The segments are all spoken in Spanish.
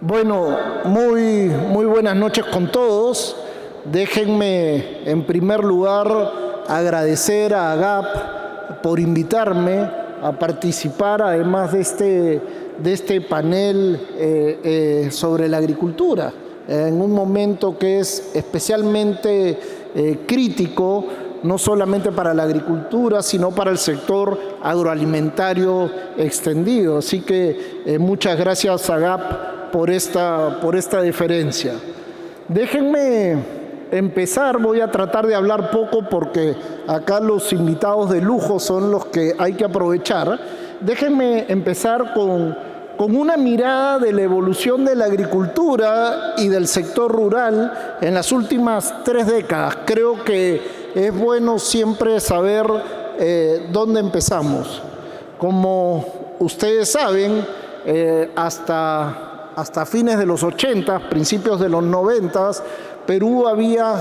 Bueno, muy buenas noches con todos. Déjenme en primer lugar agradecer a AGAP por invitarme a participar además de este panel sobre la agricultura, en un momento que es especialmente crítico, no solamente para la agricultura, sino para el sector agroalimentario extendido. Así que muchas gracias a AGAP por esta deferencia. Déjenme empezar, voy a tratar de hablar poco porque acá los invitados de lujo son los que hay que aprovechar. Déjenme empezar con una mirada de la evolución de la agricultura y del sector rural en las últimas 3 décadas. Creo que es bueno siempre saber dónde empezamos. Como ustedes saben, hasta fines de los 80, principios de los 90, Perú había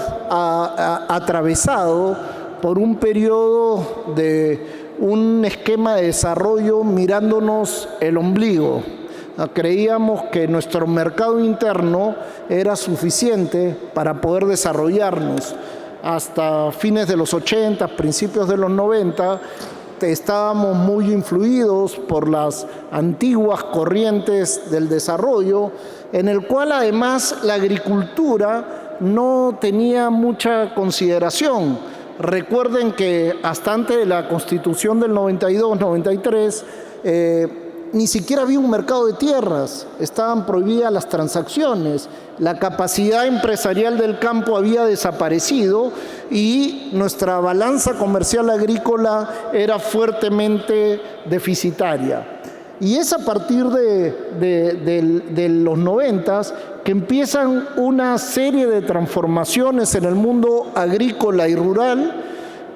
atravesado por un periodo de un esquema de desarrollo mirándonos el ombligo. Creíamos que nuestro mercado interno era suficiente para poder desarrollarnos. Hasta fines de los 80, principios de los 90, estábamos muy influidos por las antiguas corrientes del desarrollo, en el cual además la agricultura no tenía mucha consideración. Recuerden que hasta antes de la Constitución del 92-93, ni siquiera había un mercado de tierras, estaban prohibidas las transacciones, la capacidad empresarial del campo había desaparecido y nuestra balanza comercial agrícola era fuertemente deficitaria. Y es a partir de los 90 que empiezan una serie de transformaciones en el mundo agrícola y rural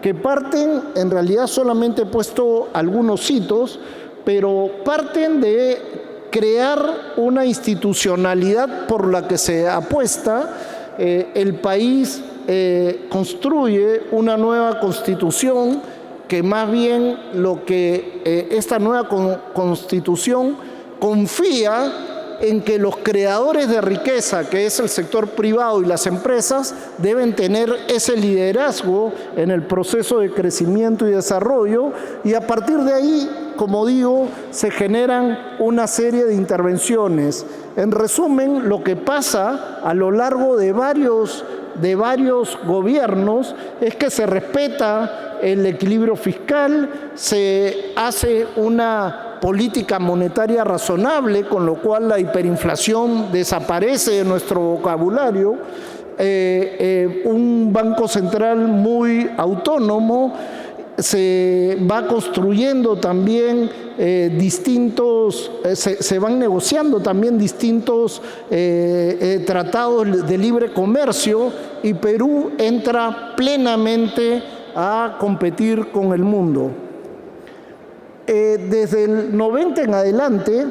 que parten, en realidad solamente he puesto algunos hitos, pero parten de crear una institucionalidad por la que se apuesta. El país construye una nueva constitución que más bien lo que esta nueva constitución confía en que los creadores de riqueza, que es el sector privado y las empresas, deben tener ese liderazgo en el proceso de crecimiento y desarrollo, y a partir de ahí, como digo, se generan una serie de intervenciones. En resumen, lo que pasa a lo largo de varios gobiernos es que se respeta el equilibrio fiscal, se hace una política monetaria razonable, con lo cual la hiperinflación desaparece de nuestro vocabulario, un banco central muy autónomo, se va construyendo también se van negociando también distintos tratados de libre comercio y Perú entra plenamente a competir con el mundo. Desde el 90 en adelante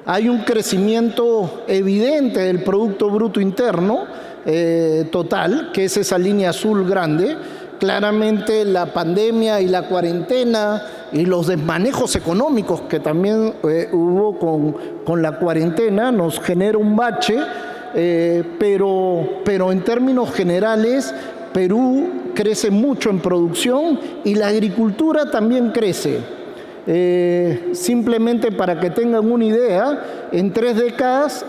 hay un crecimiento evidente del Producto Bruto Interno total, que es esa línea azul grande. Claramente la pandemia y la cuarentena y los desmanejos económicos que también hubo con la cuarentena nos genera un bache, pero en términos generales Perú crece mucho en producción y la agricultura también crece. Simplemente para que tengan una idea, en 3 décadas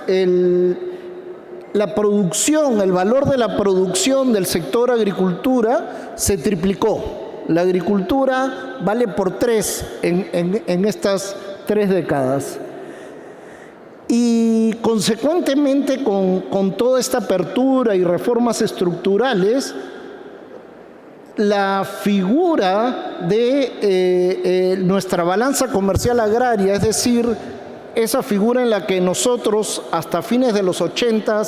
la producción, el valor de la producción del sector agricultura se triplicó. La agricultura vale por 3 en estas 3 décadas. Y consecuentemente con toda esta apertura y reformas estructurales, la figura de nuestra balanza comercial agraria, es decir, esa figura en la que nosotros hasta fines de los 80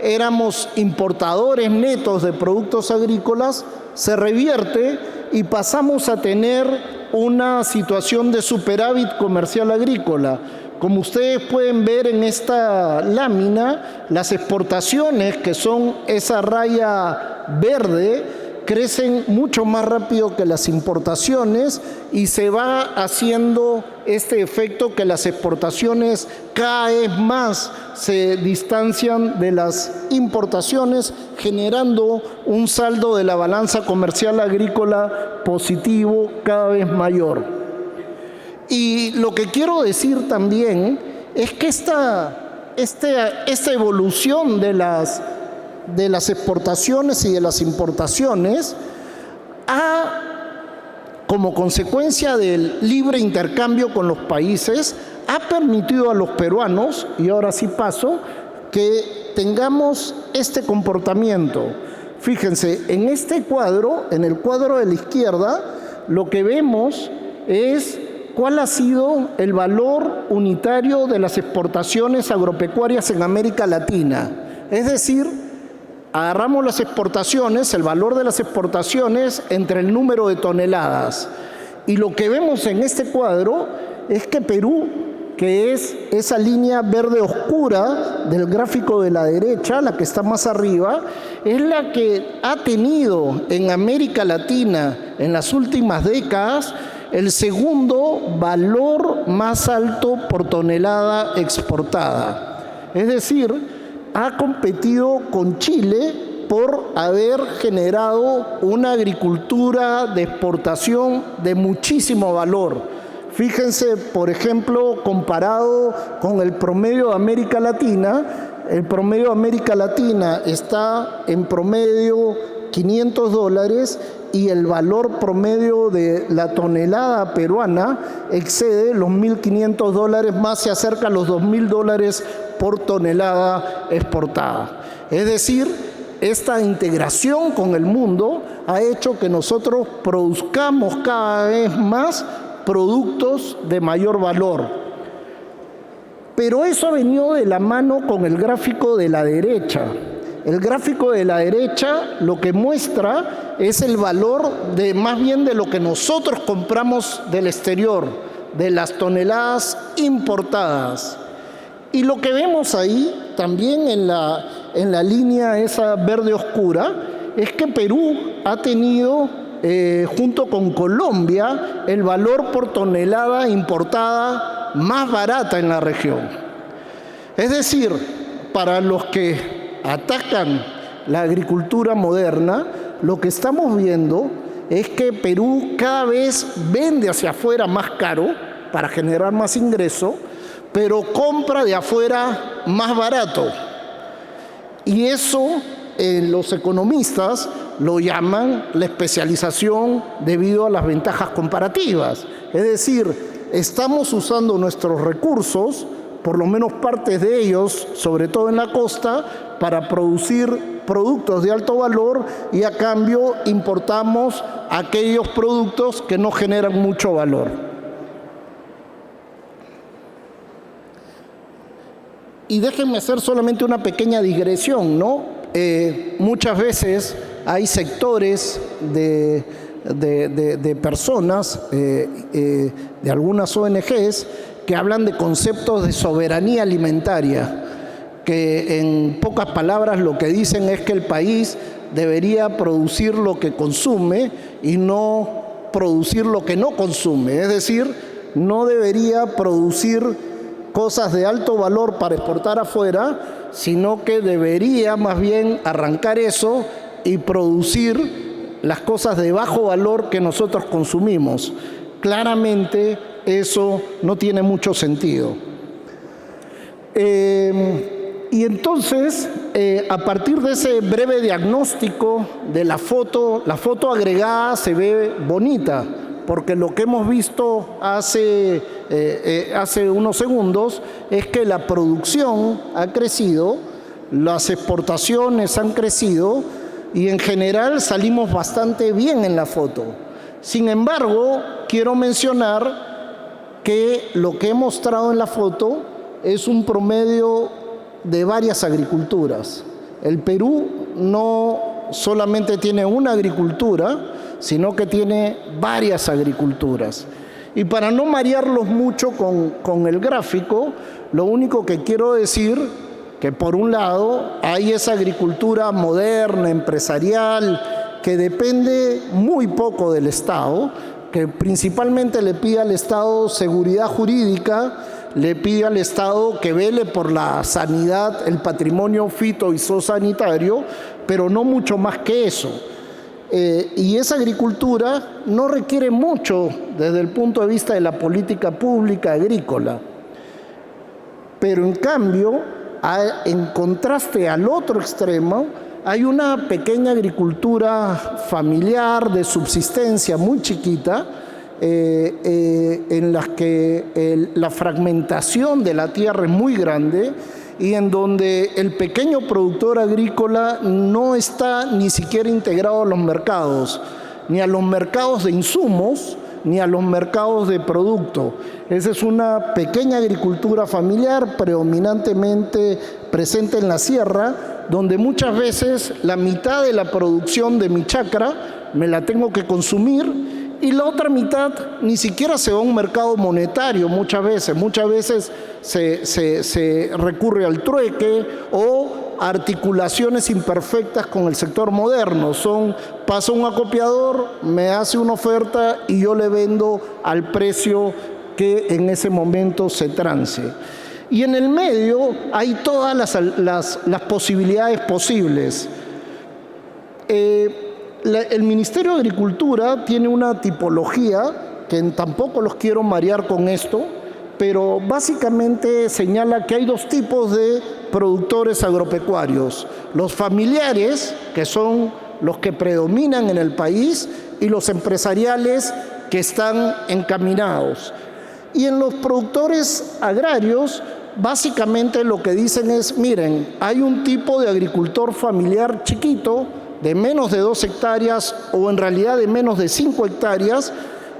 éramos importadores netos de productos agrícolas, se revierte y pasamos a tener una situación de superávit comercial agrícola. Como ustedes pueden ver en esta lámina, las exportaciones, que son esa raya verde, crecen mucho más rápido que las importaciones y se va haciendo este efecto que las exportaciones cada vez más se distancian de las importaciones, generando un saldo de la balanza comercial agrícola positivo cada vez mayor. Y lo que quiero decir también es que esta evolución de las exportaciones y de las importaciones como consecuencia del libre intercambio con los países, ha permitido a los peruanos, y ahora sí paso, que tengamos este comportamiento. Fíjense, en este cuadro, en el cuadro de la izquierda, lo que vemos es cuál ha sido el valor unitario de las exportaciones agropecuarias en América Latina. Es decir, agarramos las exportaciones, el valor de las exportaciones entre el número de toneladas. Y lo que vemos en este cuadro es que Perú, que es esa línea verde oscura del gráfico de la derecha, la que está más arriba, es la que ha tenido en América Latina en las últimas décadas el segundo valor más alto por tonelada exportada. Es decir, ha competido con Chile por haber generado una agricultura de exportación de muchísimo valor. Fíjense, por ejemplo, comparado con el promedio de América Latina, el promedio de América Latina está en promedio $500 y el valor promedio de la tonelada peruana excede los $1.500, más se acerca a los $2.000 por tonelada exportada. Es decir, esta integración con el mundo ha hecho que nosotros produzcamos cada vez más productos de mayor valor. Pero eso ha venido de la mano con el gráfico de la derecha. El gráfico de la derecha lo que muestra es el valor de más bien de lo que nosotros compramos del exterior, de las toneladas importadas. Y lo que vemos ahí, también en la línea esa verde oscura, es que Perú ha tenido, junto con Colombia, el valor por tonelada importada más barata en la región. Es decir, para los que atacan la agricultura moderna, lo que estamos viendo es que Perú cada vez vende hacia afuera más caro para generar más ingreso, pero compra de afuera más barato. Y eso los economistas lo llaman la especialización debido a las ventajas comparativas. Es decir, estamos usando nuestros recursos, por lo menos partes de ellos, sobre todo en la costa, para producir productos de alto valor y a cambio importamos aquellos productos que no generan mucho valor. Y déjenme hacer solamente una pequeña digresión, ¿no? Muchas veces hay sectores de personas, de algunas ONGs, que hablan de conceptos de soberanía alimentaria, que en pocas palabras lo que dicen es que el país debería producir lo que consume y no producir lo que no consume. Es decir, no debería producir cosas de alto valor para exportar afuera, sino que debería más bien arrancar eso y producir las cosas de bajo valor que nosotros consumimos. Claramente eso no tiene mucho sentido. Y entonces, a partir de ese breve diagnóstico de la foto agregada se ve bonita, porque lo que hemos visto hace unos segundos es que la producción ha crecido, las exportaciones han crecido y en general salimos bastante bien en la foto. Sin embargo, quiero mencionar que lo que he mostrado en la foto es un promedio de varias agriculturas. El Perú no solamente tiene una agricultura, sino que tiene varias agriculturas. Y para no marearlos mucho con el gráfico, lo único que quiero decir que por un lado hay esa agricultura moderna, empresarial, que depende muy poco del Estado, que principalmente le pide al Estado seguridad jurídica, le pide al Estado que vele por la sanidad, el patrimonio fito y zoosanitario, pero no mucho más que eso. Y esa agricultura no requiere mucho desde el punto de vista de la política pública agrícola. Pero en cambio, en contraste al otro extremo, hay una pequeña agricultura familiar de subsistencia muy chiquita, en las que la fragmentación de la tierra es muy grande y en donde el pequeño productor agrícola no está ni siquiera integrado a los mercados, ni a los mercados de insumos, ni a los mercados de producto. Esa es una pequeña agricultura familiar predominantemente presente en la sierra, donde muchas veces la mitad de la producción de mi chacra me la tengo que consumir y la otra mitad ni siquiera se va a un mercado monetario muchas veces se recurre al trueque o articulaciones imperfectas con el sector moderno. Pasa un acopiador, me hace una oferta y yo le vendo al precio que en ese momento se trance. Y en el medio hay todas las posibilidades posibles. El Ministerio de Agricultura tiene una tipología, que tampoco los quiero marear con esto, pero básicamente señala que hay dos tipos de productores agropecuarios: los familiares, que son los que predominan en el país, y los empresariales, que están encaminados. Y en los productores agrarios, básicamente lo que dicen es, miren, hay un tipo de agricultor familiar chiquito, de menos de 2 hectáreas, o en realidad de menos de 5 hectáreas,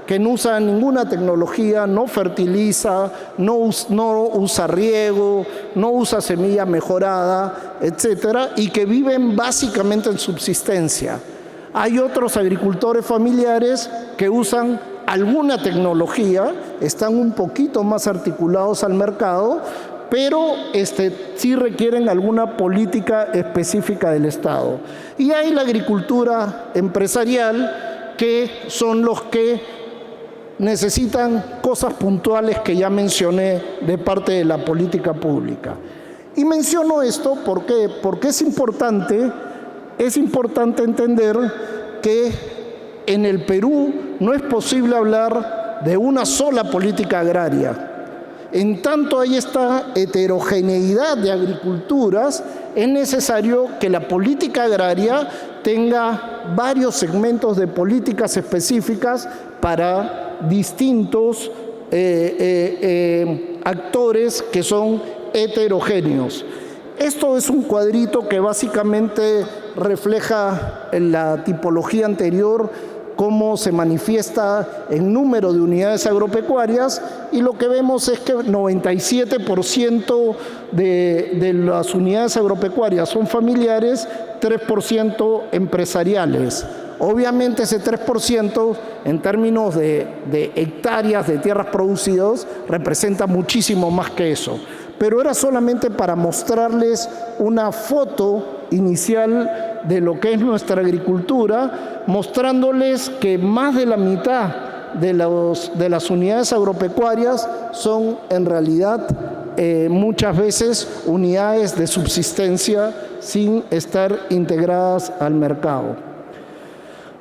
que no usa ninguna tecnología, no fertiliza, no usa riego, no usa semilla mejorada, etcétera, y que viven básicamente en subsistencia. Hay otros agricultores familiares que usan alguna tecnología, están un poquito más articulados al mercado, pero sí requieren alguna política específica del Estado. Y hay la agricultura empresarial, que son los que necesitan cosas puntuales que ya mencioné de parte de la política pública. Y menciono esto porque es importante entender que en el Perú no es posible hablar de una sola política agraria. En tanto hay esta heterogeneidad de agriculturas, es necesario que la política agraria tenga varios segmentos de políticas específicas para distintos actores que son heterogéneos. Esto es un cuadrito que básicamente refleja en la tipología anterior cómo se manifiesta en número de unidades agropecuarias, y lo que vemos es que 97% de las unidades agropecuarias son familiares, 3% empresariales. Obviamente ese 3% en términos de hectáreas de tierras producidas representa muchísimo más que eso. Pero era solamente para mostrarles una foto inicial de lo que es nuestra agricultura, mostrándoles que más de la mitad de las unidades agropecuarias son en realidad muchas veces unidades de subsistencia sin estar integradas al mercado.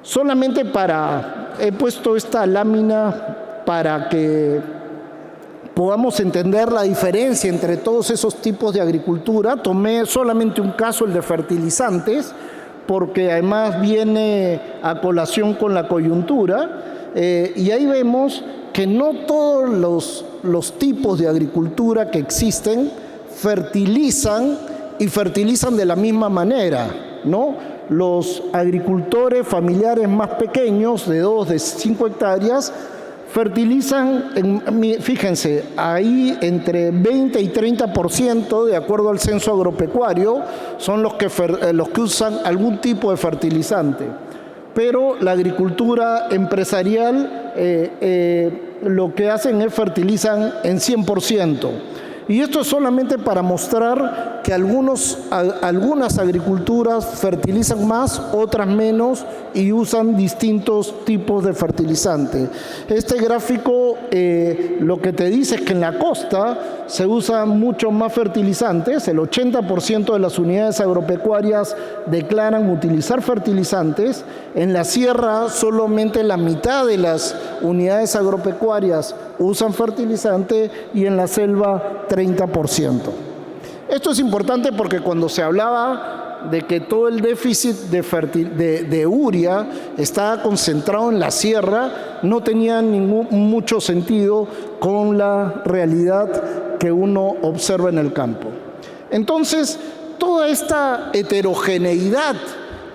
Solamente he puesto esta lámina para que podamos entender la diferencia entre todos esos tipos de agricultura. Tomé solamente un caso, el de fertilizantes, porque además viene a colación con la coyuntura, y ahí vemos que no todos los tipos de agricultura que existen fertilizan y fertilizan de la misma manera, ¿no? Los agricultores familiares más pequeños, de 2, de 5 hectáreas, fertilizan, fíjense, ahí entre 20 y 30%, de acuerdo al censo agropecuario, son los que usan algún tipo de fertilizante. Pero la agricultura empresarial lo que hacen es fertilizan en 100%. Y esto es solamente para mostrar que algunas agriculturas fertilizan más, otras menos y usan distintos tipos de fertilizante. Este gráfico lo que te dice es que en la costa se usan mucho más fertilizantes, el 80% de las unidades agropecuarias declaran utilizar fertilizantes, en la sierra solamente la mitad de las unidades agropecuarias usan fertilizante y en la selva 30%. Esto es importante porque cuando se hablaba de que todo el déficit de urea estaba concentrado en la sierra, no tenía mucho sentido con la realidad que uno observa en el campo. Entonces, toda esta heterogeneidad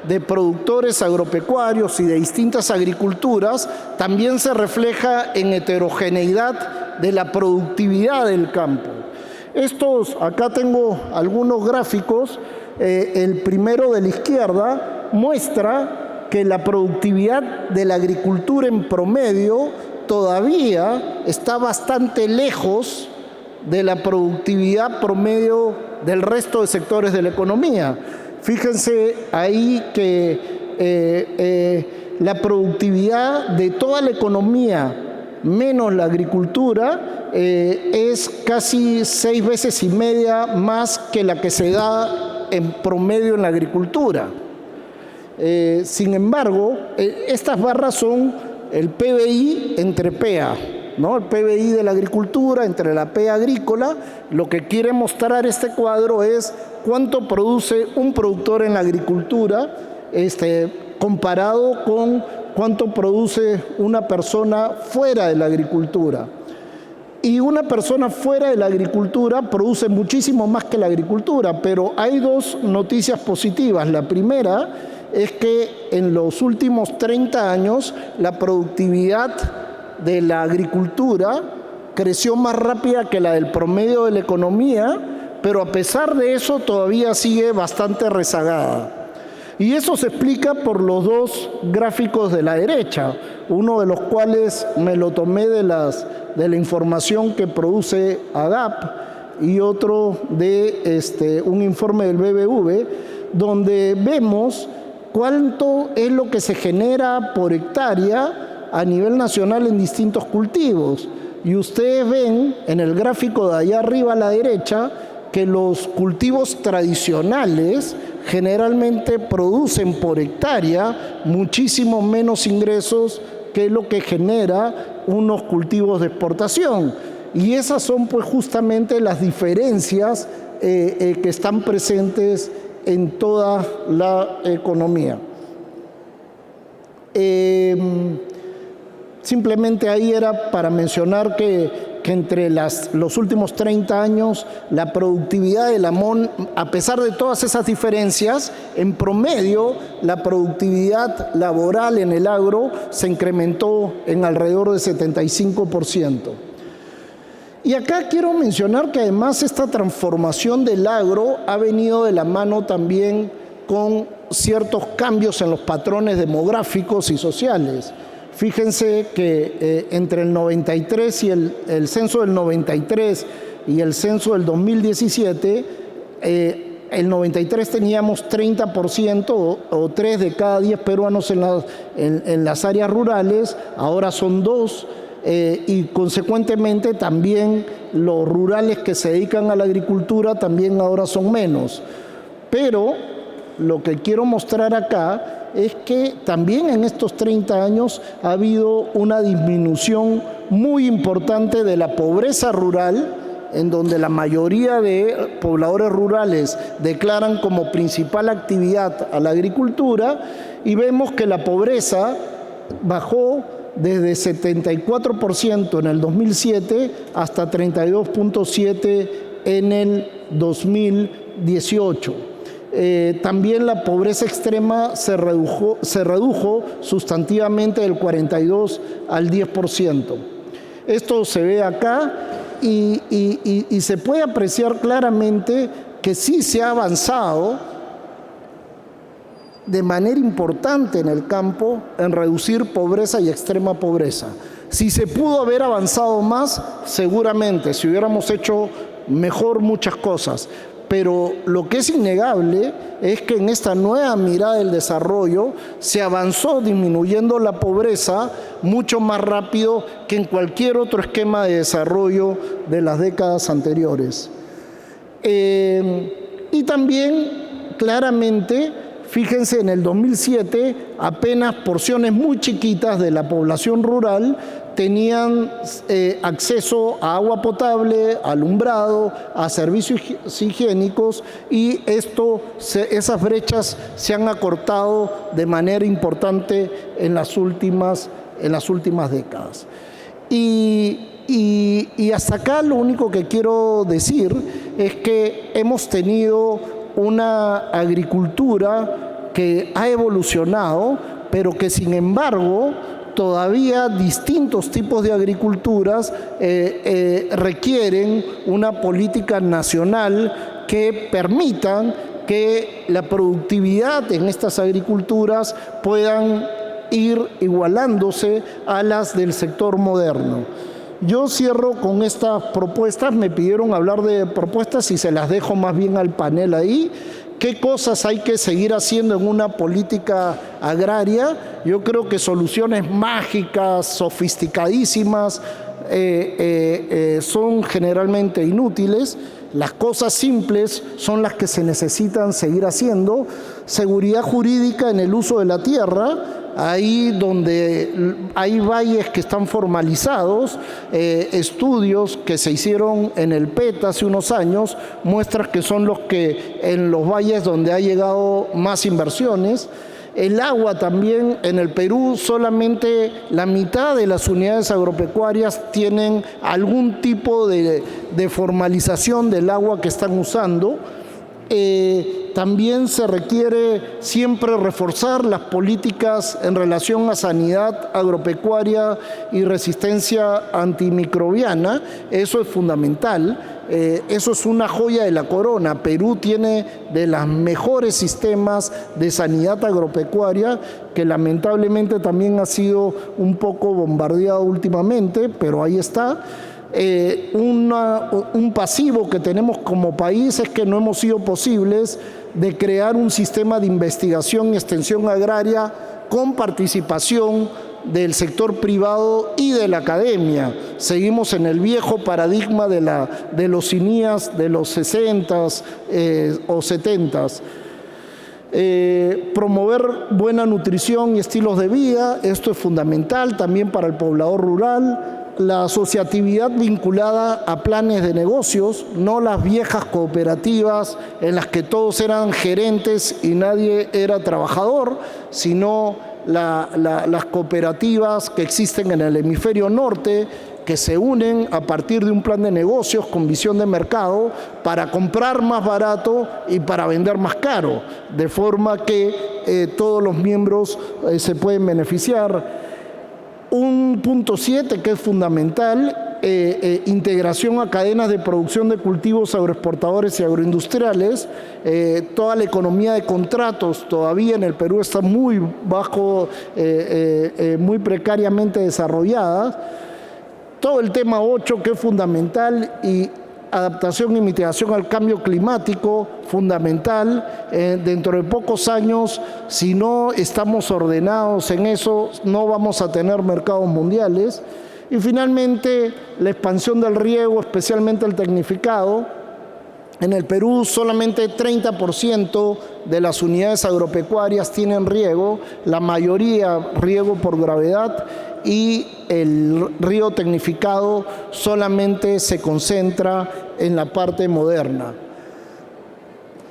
de productores agropecuarios y de distintas agriculturas también se refleja en heterogeneidad de la productividad del campo. Acá tengo algunos gráficos. El primero de la izquierda muestra que la productividad de la agricultura en promedio todavía está bastante lejos de la productividad promedio del resto de sectores de la economía. Fíjense ahí que la productividad de toda la economía menos la agricultura es casi 6 veces y media más que la que se da en promedio en la agricultura. Sin embargo, estas barras son el PBI entre PEA, ¿no? El PBI de la agricultura entre la PEA agrícola. Lo que quiere mostrar este cuadro es cuánto produce un productor en la agricultura comparado con cuánto produce una persona fuera de la agricultura. Y una persona fuera de la agricultura produce muchísimo más que la agricultura, pero hay dos noticias positivas. La primera es que en los últimos 30 años la productividad de la agricultura creció más rápida que la del promedio de la economía, pero a pesar de eso todavía sigue bastante rezagada. Y eso se explica por los dos gráficos de la derecha, uno de los cuales me lo tomé de la información que produce AGAP y otro de un informe del BBV, donde vemos cuánto es lo que se genera por hectárea a nivel nacional en distintos cultivos. Y ustedes ven en el gráfico de allá arriba a la derecha que los cultivos tradicionales generalmente producen por hectárea muchísimo menos ingresos que lo que genera unos cultivos de exportación. Y esas son pues justamente las diferencias que están presentes en toda la economía. Simplemente ahí era para mencionar que entre los últimos 30 años la productividad de la MON, a pesar de todas esas diferencias, en promedio la productividad laboral en el agro se incrementó en alrededor del 75%. Y acá quiero mencionar que además esta transformación del agro ha venido de la mano también con ciertos cambios en los patrones demográficos y sociales. Fíjense que entre el 93 y el censo del 93 y el censo del 2017, el 93 teníamos 30% o 3 de cada 10 peruanos en las áreas rurales, ahora son 2, y consecuentemente también los rurales que se dedican a la agricultura también ahora son menos. Pero lo que quiero mostrar acá es que también en estos 30 años ha habido una disminución muy importante de la pobreza rural, en donde la mayoría de pobladores rurales declaran como principal actividad a la agricultura, y vemos que la pobreza bajó desde 74% en el 2007 hasta 32.7% en el 2018. También la pobreza extrema se redujo sustantivamente del 42 al 10%. Esto se ve acá y se puede apreciar claramente que sí se ha avanzado de manera importante en el campo en reducir pobreza y extrema pobreza. Si se pudo haber avanzado más, seguramente, si hubiéramos hecho mejor muchas cosas. pero lo que es innegable es que en esta nueva mirada del desarrollo se avanzó disminuyendo la pobreza mucho más rápido que en cualquier otro esquema de desarrollo de las décadas anteriores. Y también, claramente, fíjense, en el 2007 apenas porciones muy chiquitas de la población rural tenían acceso a agua potable, a alumbrado, a servicios higiénicos, y esas brechas se han acortado de manera importante en las últimas décadas. Y hasta acá lo único que quiero decir es que hemos tenido una agricultura que ha evolucionado, pero que sin embargo todavía distintos tipos de agriculturas requieren una política nacional que permitan que la productividad en estas agriculturas puedan ir igualándose a las del sector moderno. Yo cierro con estas propuestas. Me pidieron hablar de propuestas y se las dejo más bien al panel ahí. ¿Qué cosas hay que seguir haciendo en una política agraria? Yo creo que soluciones mágicas, sofisticadísimas, son generalmente inútiles. Las cosas simples son las que se necesitan seguir haciendo. Seguridad jurídica en el uso de la tierra. Ahí donde hay valles que están formalizados, estudios que se hicieron en el PET hace unos años muestran que son los que en los valles donde ha llegado más inversiones. El agua también, en el Perú solamente la mitad de las unidades agropecuarias tienen algún tipo de formalización del agua que están usando. También se requiere siempre reforzar las políticas en relación a sanidad agropecuaria y resistencia antimicrobiana. Eso es fundamental. Eso es una joya de la corona. Perú tiene de los mejores sistemas de sanidad agropecuaria, que lamentablemente también ha sido un poco bombardeado últimamente, pero ahí está. Un pasivo que tenemos como país es que no hemos sido posibles de crear un sistema de investigación y extensión agraria con participación del sector privado y de la academia. Seguimos en el viejo paradigma de los INIAS de los 60s o 70s. Promover buena nutrición y estilos de vida, esto es fundamental también para el poblador rural. La asociatividad vinculada a planes de negocios, no las viejas cooperativas en las que todos eran gerentes y nadie era trabajador, sino las cooperativas que existen en el hemisferio norte, que se unen a partir de un plan de negocios con visión de mercado para comprar más barato y para vender más caro, de forma que todos los miembros se pueden beneficiar. Un punto 7 que es fundamental, integración a cadenas de producción de cultivos agroexportadores y agroindustriales. Toda la economía de contratos todavía en el Perú está muy bajo, muy precariamente desarrollada. Todo el tema 8 que es fundamental, y adaptación y mitigación al cambio climático, fundamental. Dentro de pocos años, si no estamos ordenados en eso, no vamos a tener mercados mundiales. Y finalmente, la expansión del riego, especialmente el tecnificado. En el Perú solamente 30% de las unidades agropecuarias tienen riego, la mayoría riego por gravedad, y el riego tecnificado solamente se concentra en la parte moderna.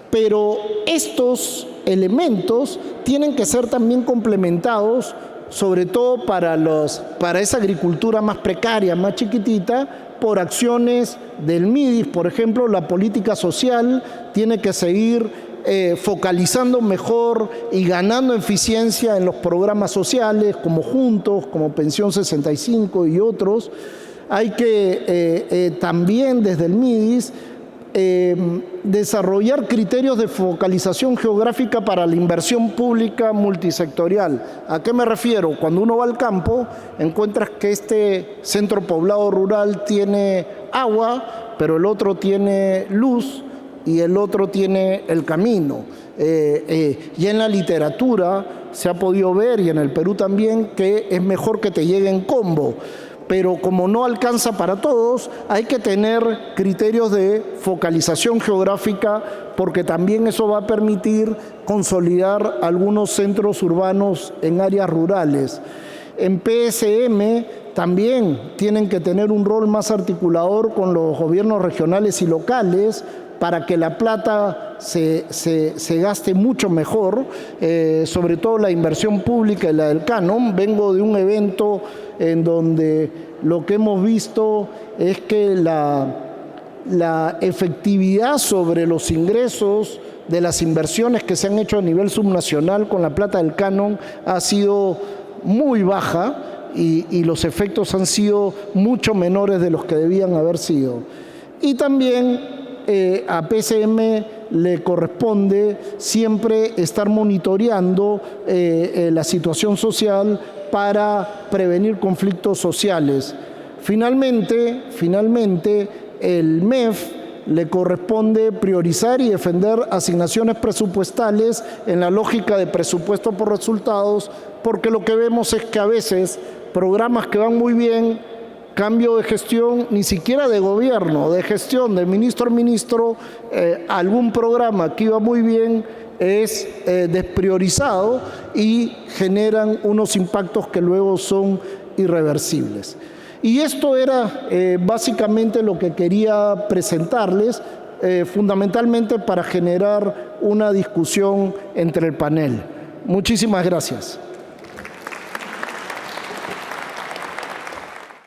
Pero estos elementos tienen que ser también complementados, sobre todo para esa agricultura más precaria, más chiquitita, por acciones del MIDIS. Por ejemplo, la política social tiene que seguir focalizando mejor y ganando eficiencia en los programas sociales como Juntos, como Pensión 65 y otros. Hay que también desde el MIDIS desarrollar criterios de focalización geográfica para la inversión pública multisectorial. ¿A qué me refiero? Cuando uno va al campo, encuentras que este centro poblado rural tiene agua, pero el otro tiene luz, y el otro tiene el camino. Y en la literatura se ha podido ver, y en el Perú también, que es mejor que te llegue en combo. Pero como no alcanza para todos, hay que tener criterios de focalización geográfica, porque también eso va a permitir consolidar algunos centros urbanos en áreas rurales. En PSM también tienen que tener un rol más articulador con los gobiernos regionales y locales para que la plata se gaste mucho mejor, sobre todo la inversión pública y la del canon. Vengo de un evento en donde lo que hemos visto es que la efectividad sobre los ingresos de las inversiones que se han hecho a nivel subnacional con la plata del canon ha sido muy baja, y los efectos han sido mucho menores de los que debían haber sido. Y también a PSM le corresponde siempre estar monitoreando la situación social para prevenir conflictos sociales. Finalmente, el MEF le corresponde priorizar y defender asignaciones presupuestales en la lógica de presupuesto por resultados, porque lo que vemos es que a veces programas que van muy bien, cambio de gestión, ni siquiera de gobierno, de gestión, de ministro a ministro, algún programa que iba muy bien es despriorizado y generan unos impactos que luego son irreversibles. Y esto era básicamente lo que quería presentarles, fundamentalmente para generar una discusión entre el panel. Muchísimas gracias.